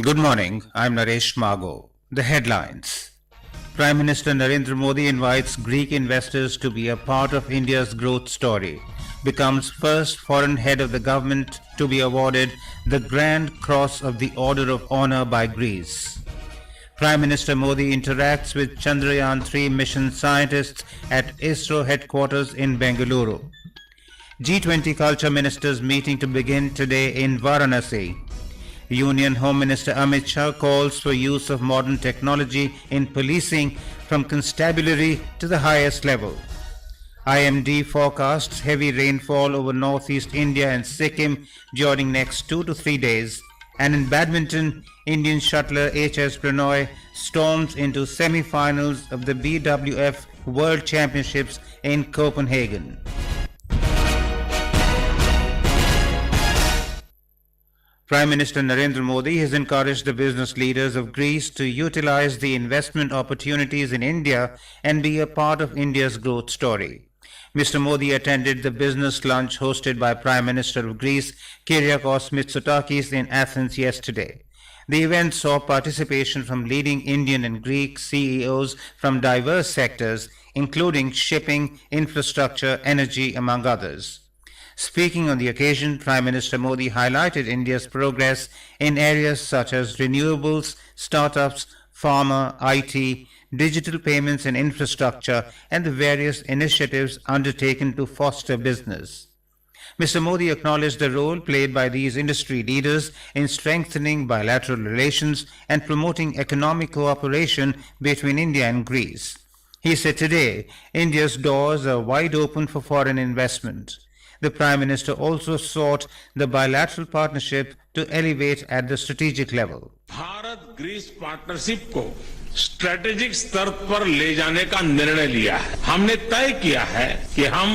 Good morning, I'm Naresh Mago. The headlines. Prime Minister Narendra Modi invites Greek investors to be a part of India's growth story. Becomes first foreign head of the government to be awarded the Grand Cross of the Order of Honor by Greece. Prime Minister Modi interacts with Chandrayaan-3 mission scientists at ISRO Headquarters in Bengaluru. G20 Culture Ministers Meeting to begin today in Varanasi. Union Home Minister Amit Shah calls for use of modern technology in policing from Constabulary to the highest level. IMD forecasts heavy rainfall over northeast India and Sikkim during next 2 to 3 days. And in badminton, Indian shuttler HS Prannoy storms into semifinals of the BWF World Championships in Copenhagen. Prime Minister Narendra Modi has encouraged the business leaders of Greece to utilize the investment opportunities in India and be a part of India's growth story. Mr. Modi attended the business lunch hosted by Prime Minister of Greece, Kyriakos Mitsotakis, in Athens yesterday. The event saw participation from leading Indian and Greek CEOs from diverse sectors, including shipping, infrastructure, energy, among others. Speaking on the occasion, Prime Minister Modi highlighted India's progress in areas such as renewables, startups, pharma, IT, digital payments and infrastructure, and the various initiatives undertaken to foster business. Mr. Modi acknowledged the role played by these industry leaders in strengthening bilateral relations and promoting economic cooperation between India and Greece. He said today, India's doors are wide open for foreign investment. The Prime Minister also sought the bilateral partnership to elevate at the strategic level. Bharat Greece partnership को strategic स्तर पर ले जाने का निर्णय लिया है। हमने तय किया है कि हम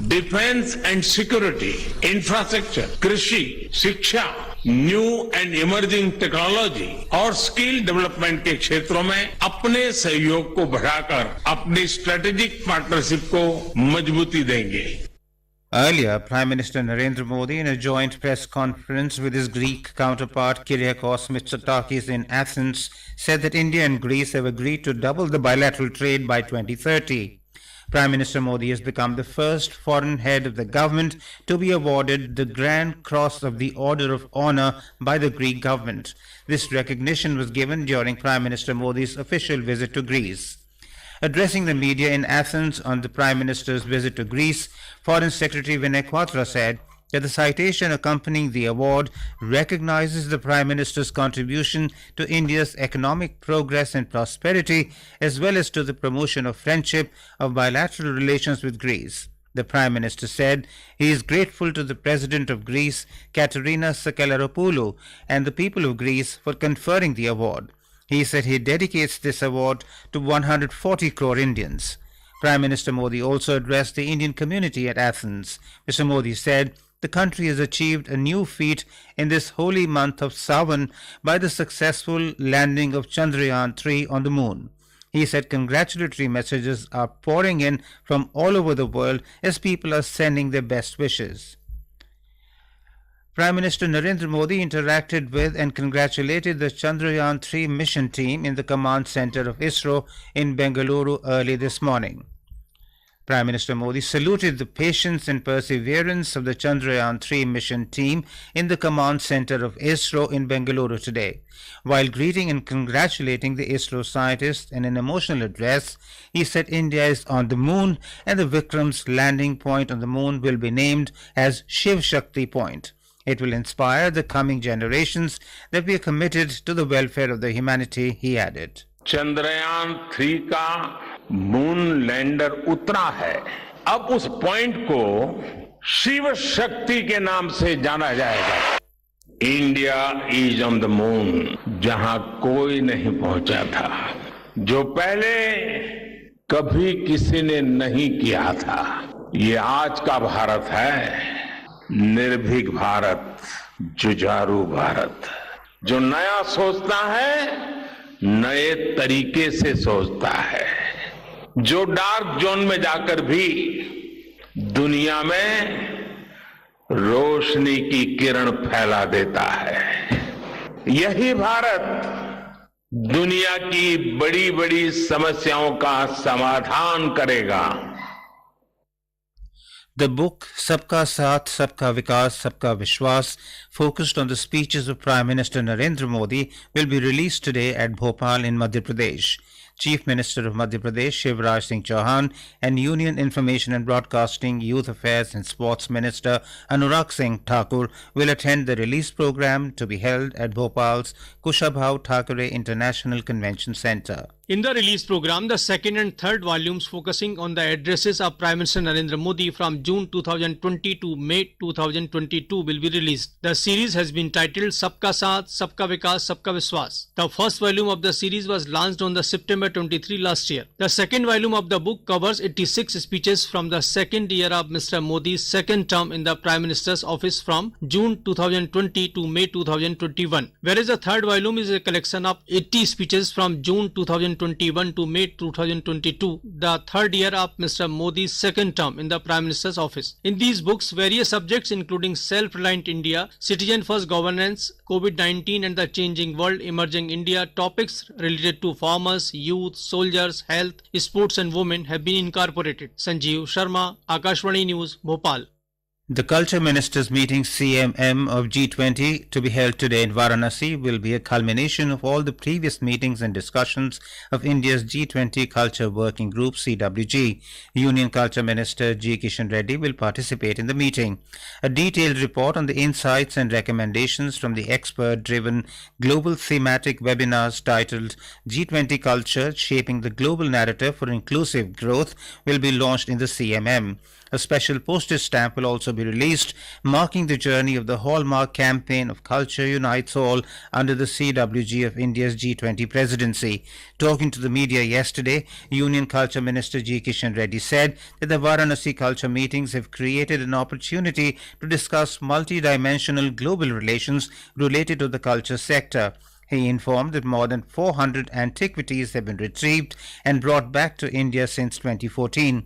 डिफेंस एंड सिक्योरिटी, इंफ्रास्ट्रक्चर, कृषि, शिक्षा, न्यू एंड इमर्जिंग टेक्नोलॉजी और स्किल डेवलपमेंट के क्षेत्रों में अपने सहयोग को बढ़ाकर अपनी स्ट्रेटेजिक पार्टनरशिप को मजबूती देंगे। Earlier, Prime Minister Narendra Modi, in a joint press conference with his Greek counterpart Kyriakos Mitsotakis in Athens, said that India and Greece have agreed to double the bilateral trade by 2030. Prime Minister Modi has become the first foreign head of the government to be awarded the Grand Cross of the Order of Honor by the Greek government. This recognition was given during Prime Minister Modi's official visit to Greece. Addressing the media in Athens on the Prime Minister's visit to Greece, Foreign Secretary Vinay Quatra said that the citation accompanying the award recognizes the Prime Minister's contribution to India's economic progress and prosperity, as well as to the promotion of friendship of bilateral relations with Greece. The Prime Minister said he is grateful to the President of Greece, Katerina Sakelloropoulou, and the people of Greece for conferring the award. He said he dedicates this award to 140 crore Indians. Prime Minister Modi also addressed the Indian community at Athens. Mr. Modi said the country has achieved a new feat in this holy month of Sawan by the successful landing of Chandrayaan-3 on the moon. He said congratulatory messages are pouring in from all over the world as people are sending their best wishes. Prime Minister Narendra Modi interacted with and congratulated the Chandrayaan-3 mission team in the command center of ISRO in Bengaluru early this morning. Prime Minister Modi saluted the patience and perseverance of the Chandrayaan-3 mission team in the command center of ISRO in Bengaluru today. While greeting and congratulating the ISRO scientists in an emotional address, he said India is on the moon and the Vikram's landing point on the moon will be named as Shiv Shakti Point. It will inspire the coming generations that we are committed to the welfare of the humanity, he added. Chandrayaan-3 का moon lander उतरा है। अब उस point को शिव शक्ति के नाम से जाना जाएगा। India is on the moon, जहां कोई नहीं पहुंचा था, जो पहले कभी किसी ने नहीं किया था। ये आज का भारत है, निर्भीक भारत, जुझारू भारत, जो नया सोचता है, नए तरीके से सोचता है, जो डार्क जोन में जाकर भी दुनिया में रोशनी की किरण फैला देता है। यही भारत दुनिया की बड़ी बड़ी समस्याओं का समाधान करेगा. The book Sabka Saath, Sabka Vikas, Sabka Vishwas, focused on the speeches of Prime Minister Narendra Modi, will be released today at Bhopal in Madhya Pradesh. Chief Minister of Madhya Pradesh Shivraj Singh Chauhan and Union Information and Broadcasting, Youth Affairs and Sports Minister Anurag Singh Thakur will attend the release program to be held at Bhopal's Kushabhau Thakare International Convention Centre. In the release program, the second and third volumes focusing on the addresses of Prime Minister Narendra Modi from June 2020 to May 2022 will be released. The series has been titled Sabka Saath, Sabka Vikas, Sabka Vishwas. The first volume of the series was launched on the September 23 last year. The second volume of the book covers 86 speeches from the second year of Mr. Modi's second term in the Prime Minister's office from June 2020 to May 2021, whereas the third volume is a collection of 80 speeches from June 2021 to May 2022, the third year of Mr. Modi's second term in the Prime Minister's office. In these books, various subjects including self-reliant India, citizen-first governance, COVID-19 and the changing world, emerging India, topics related to farmers, youth, soldiers, health, sports and women have been incorporated. Sanjeev Sharma, Akashvani News, Bhopal. The Culture Ministers Meeting CMM of G20 to be held today in Varanasi will be a culmination of all the previous meetings and discussions of India's G20 Culture Working Group CWG. Union Culture Minister G. Kishan Reddy will participate in the meeting. A detailed report on the insights and recommendations from the expert-driven global thematic webinars titled G20 Culture Shaping the Global Narrative for Inclusive Growth will be launched in the CMM. A special postage stamp will also be released, marking the journey of the hallmark campaign of Culture Unites All under the CWG of India's G20 presidency. Talking to the media yesterday, Union Culture Minister G. Kishan Reddy said that the Varanasi culture meetings have created an opportunity to discuss multi-dimensional global relations related to the culture sector. He informed that more than 400 antiquities have been retrieved and brought back to India since 2014.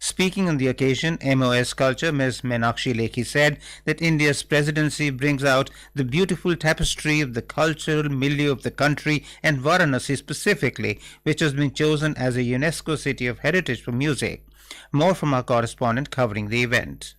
Speaking on the occasion, MOS Culture Ms. Meenakshi Lekhi said that India's presidency brings out the beautiful tapestry of the cultural milieu of the country and Varanasi specifically, which has been chosen as a UNESCO City of Heritage for music. More from our correspondent covering the event.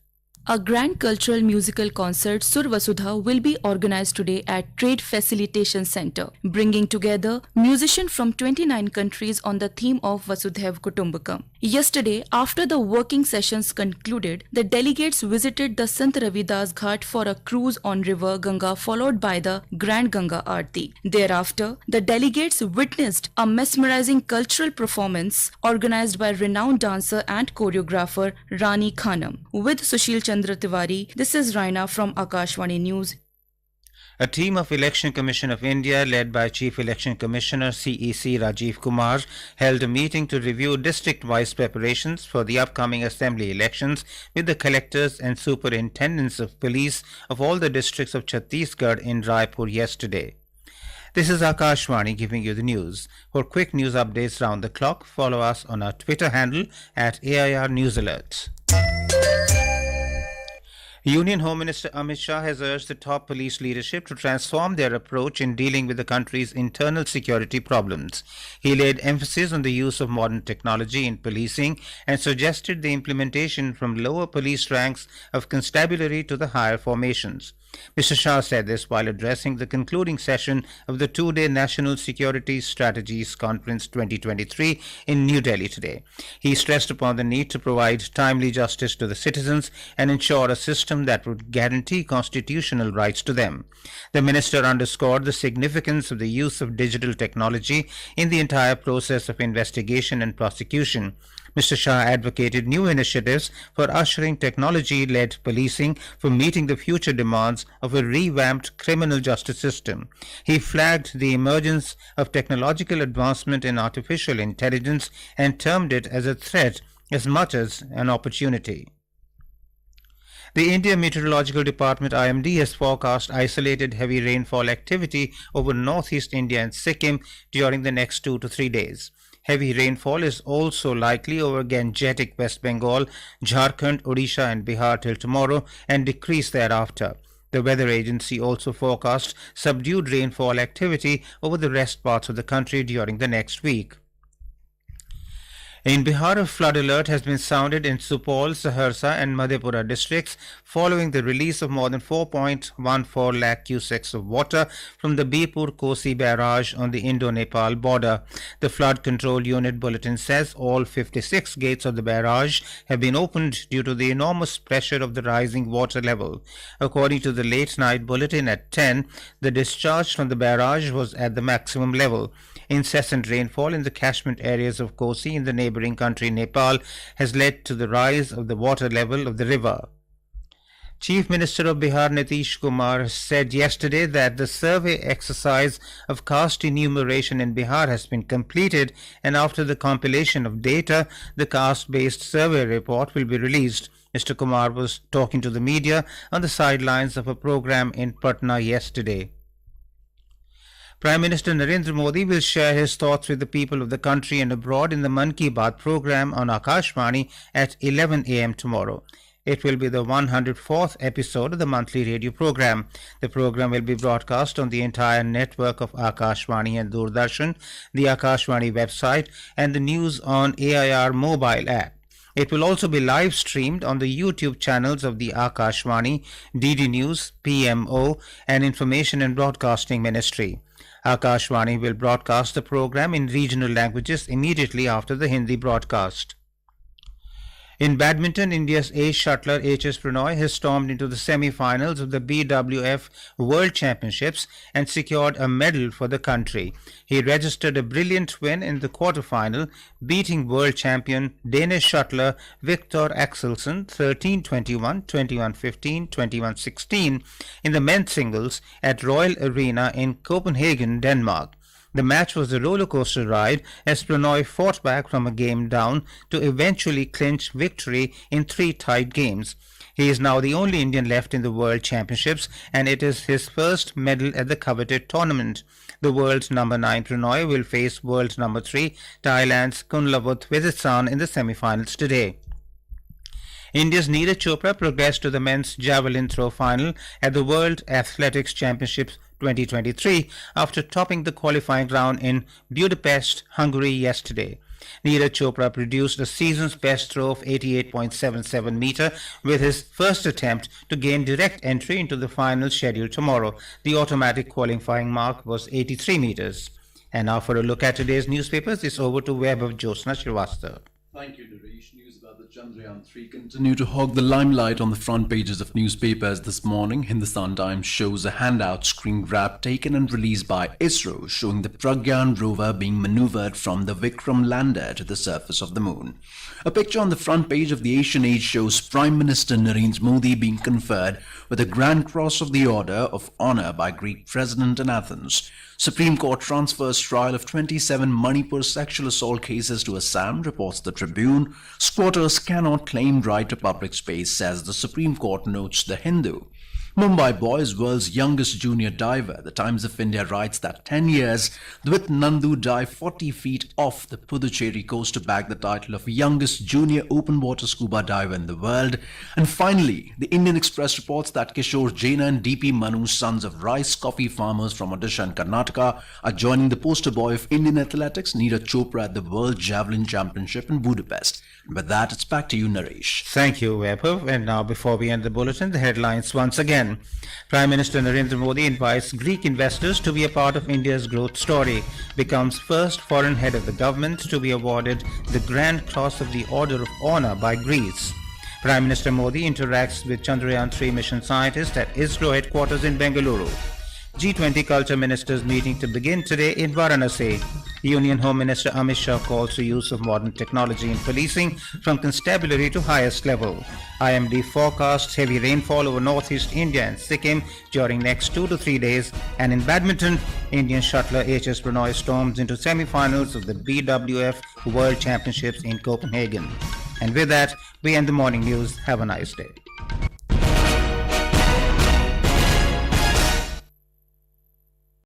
A grand cultural musical concert Sur Vasudha will be organized today at Trade Facilitation Center, bringing together musicians from 29 countries on the theme of Vasudhaiv Kutumbakam. Yesterday, after the working sessions concluded, the delegates visited the Sant Ravidas Ghat for a cruise on river Ganga followed by the Grand Ganga Aarti. Thereafter, the delegates witnessed a mesmerizing cultural performance organized by renowned dancer and choreographer Rani Khanam. With Sushil Chandra Tiwari, this is Raina from Akashvani News. A team of Election Commission of India led by Chief Election Commissioner CEC Rajiv Kumar held a meeting to review district-wise preparations for the upcoming assembly elections with the collectors and superintendents of police of all the districts of Chhattisgarh in Raipur yesterday. This is Akashvani giving you the news. For quick news updates round the clock, follow us on our Twitter handle at AIR News Alerts. Union Home Minister Amit Shah has urged the top police leadership to transform their approach in dealing with the country's internal security problems. He laid emphasis on the use of modern technology in policing and suggested the implementation from lower police ranks of Constabulary to the higher formations. Mr. Shah said this while addressing the concluding session of the two-day National Security Strategies Conference 2023 in New Delhi today. He stressed upon the need to provide timely justice to the citizens and ensure a system that would guarantee constitutional rights to them. The minister underscored the significance of the use of digital technology in the entire process of investigation and prosecution. Mr. Shah advocated new initiatives for ushering technology-led policing for meeting the future demands of a revamped criminal justice system. He flagged the emergence of technological advancement in artificial intelligence and termed it as a threat as much as an opportunity. The India Meteorological Department IMD has forecast isolated heavy rainfall activity over northeast India and Sikkim during the next 2 to 3 days. Heavy rainfall is also likely over Gangetic West Bengal, Jharkhand, Odisha and Bihar till tomorrow and decrease thereafter. The weather agency also forecast subdued rainfall activity over the rest parts of the country during the next week. In Bihar, a flood alert has been sounded in Supaul, Saharsa and Madhepura districts following the release of more than 4.14 lakh cusecs of water from the Bipur-Kosi barrage on the Indo-Nepal border. The flood control unit bulletin says all 56 gates of the barrage have been opened due to the enormous pressure of the rising water level. According to the late night bulletin at 10, the discharge from the barrage was at the maximum level. Incessant rainfall in the catchment areas of Kosi in the neighboring country Nepal has led to the rise of the water level of the river. Chief Minister of Bihar Nitish Kumar said yesterday that the survey exercise of caste enumeration in Bihar has been completed, and after the compilation of data, the caste-based survey report will be released. Mr. Kumar was talking to the media on the sidelines of a program in Patna yesterday. Prime Minister Narendra Modi will share his thoughts with the people of the country and abroad in the Mann Ki Baat program on Akashvani at 11 a.m. tomorrow. It will be the 104th episode of the monthly radio program. The program will be broadcast on the entire network of Akashvani and Doordarshan, the Akashvani website, and the News on AIR mobile app. It will also be live streamed on the YouTube channels of the Akashvani, DD News, PMO, and Information and Broadcasting Ministry. Akashvani will broadcast the program in regional languages immediately after the Hindi broadcast. In badminton, India's ace shuttler HS Prannoy has stormed into the semi-finals of the BWF World Championships and secured a medal for the country. He registered a brilliant win in the quarter-final, beating world champion Danish shuttler Victor Axelsen 13-21, 21-15, 21-16 in the men's singles at Royal Arena in Copenhagen, Denmark. The match was a roller coaster ride as Prannoy fought back from a game down to eventually clinch victory in 3 tied games. He is now the only Indian left in the World Championships, and it is his first medal at the coveted tournament. The world's number 9 Prannoy will face world number 3 Thailand's Kunlavut Vizitsan in the semi-finals today. India's Neeraj Chopra progressed to the men's javelin throw final at the World Athletics Championships 2023 after topping the qualifying round in Budapest, Hungary yesterday. Neeraj Chopra produced a season's best throw of 88.77 meter with his first attempt to gain direct entry into the final scheduled tomorrow. The automatic qualifying mark was 83 meters. And now for a look at today's newspapers, it's over to web of Josna Srivastava. Thank you, Naresh. News about the Chandrayaan-3 continue to hog the limelight on the front pages of newspapers this morning. Hindustan Times shows a handout screen grab taken and released by ISRO showing the Pragyan rover being maneuvered from the Vikram lander to the surface of the moon. A picture on the front page of the Asian Age shows Prime Minister Narendra Modi being conferred with the Grand Cross of the Order of Honor by Greek President in Athens. Supreme Court transfers trial of 27 Manipur sexual assault cases to Assam, reports the Tribune. Squatters cannot claim right to public space, says the Supreme Court, notes the Hindu. Mumbai boy is world's youngest junior diver. The Times of India writes that 10 years, Dwit Nandu dived 40 feet off the Puducherry coast to bag the title of youngest junior open water scuba diver in the world. And finally, the Indian Express reports that Kishore Jaina and DP Manu, sons of rice coffee farmers from Odisha and Karnataka, are joining the poster boy of Indian athletics, Neeraj Chopra, at the World Javelin Championship in Budapest. And with that, it's back to you, Naresh. Thank you, Vaibhav. And now, before we end the bulletin, the headlines once again. Prime Minister Narendra Modi invites Greek investors to be a part of India's growth story, becomes first foreign head of the government to be awarded the Grand Cross of the Order of Honor by Greece. Prime Minister Modi interacts with Chandrayaan-3 mission scientists at ISRO Headquarters in Bengaluru. G20 Culture Ministers Meeting to begin today in Varanasi. Union Home Minister Amit Shah calls for use of modern technology in policing from Constabulary to highest level. IMD forecasts heavy rainfall over northeast India and Sikkim during next 2 to 3 days. And in badminton, Indian shuttler HS Prannoy storms into semi-finals of the BWF World Championships in Copenhagen. And with that, we end the morning news. Have a nice day.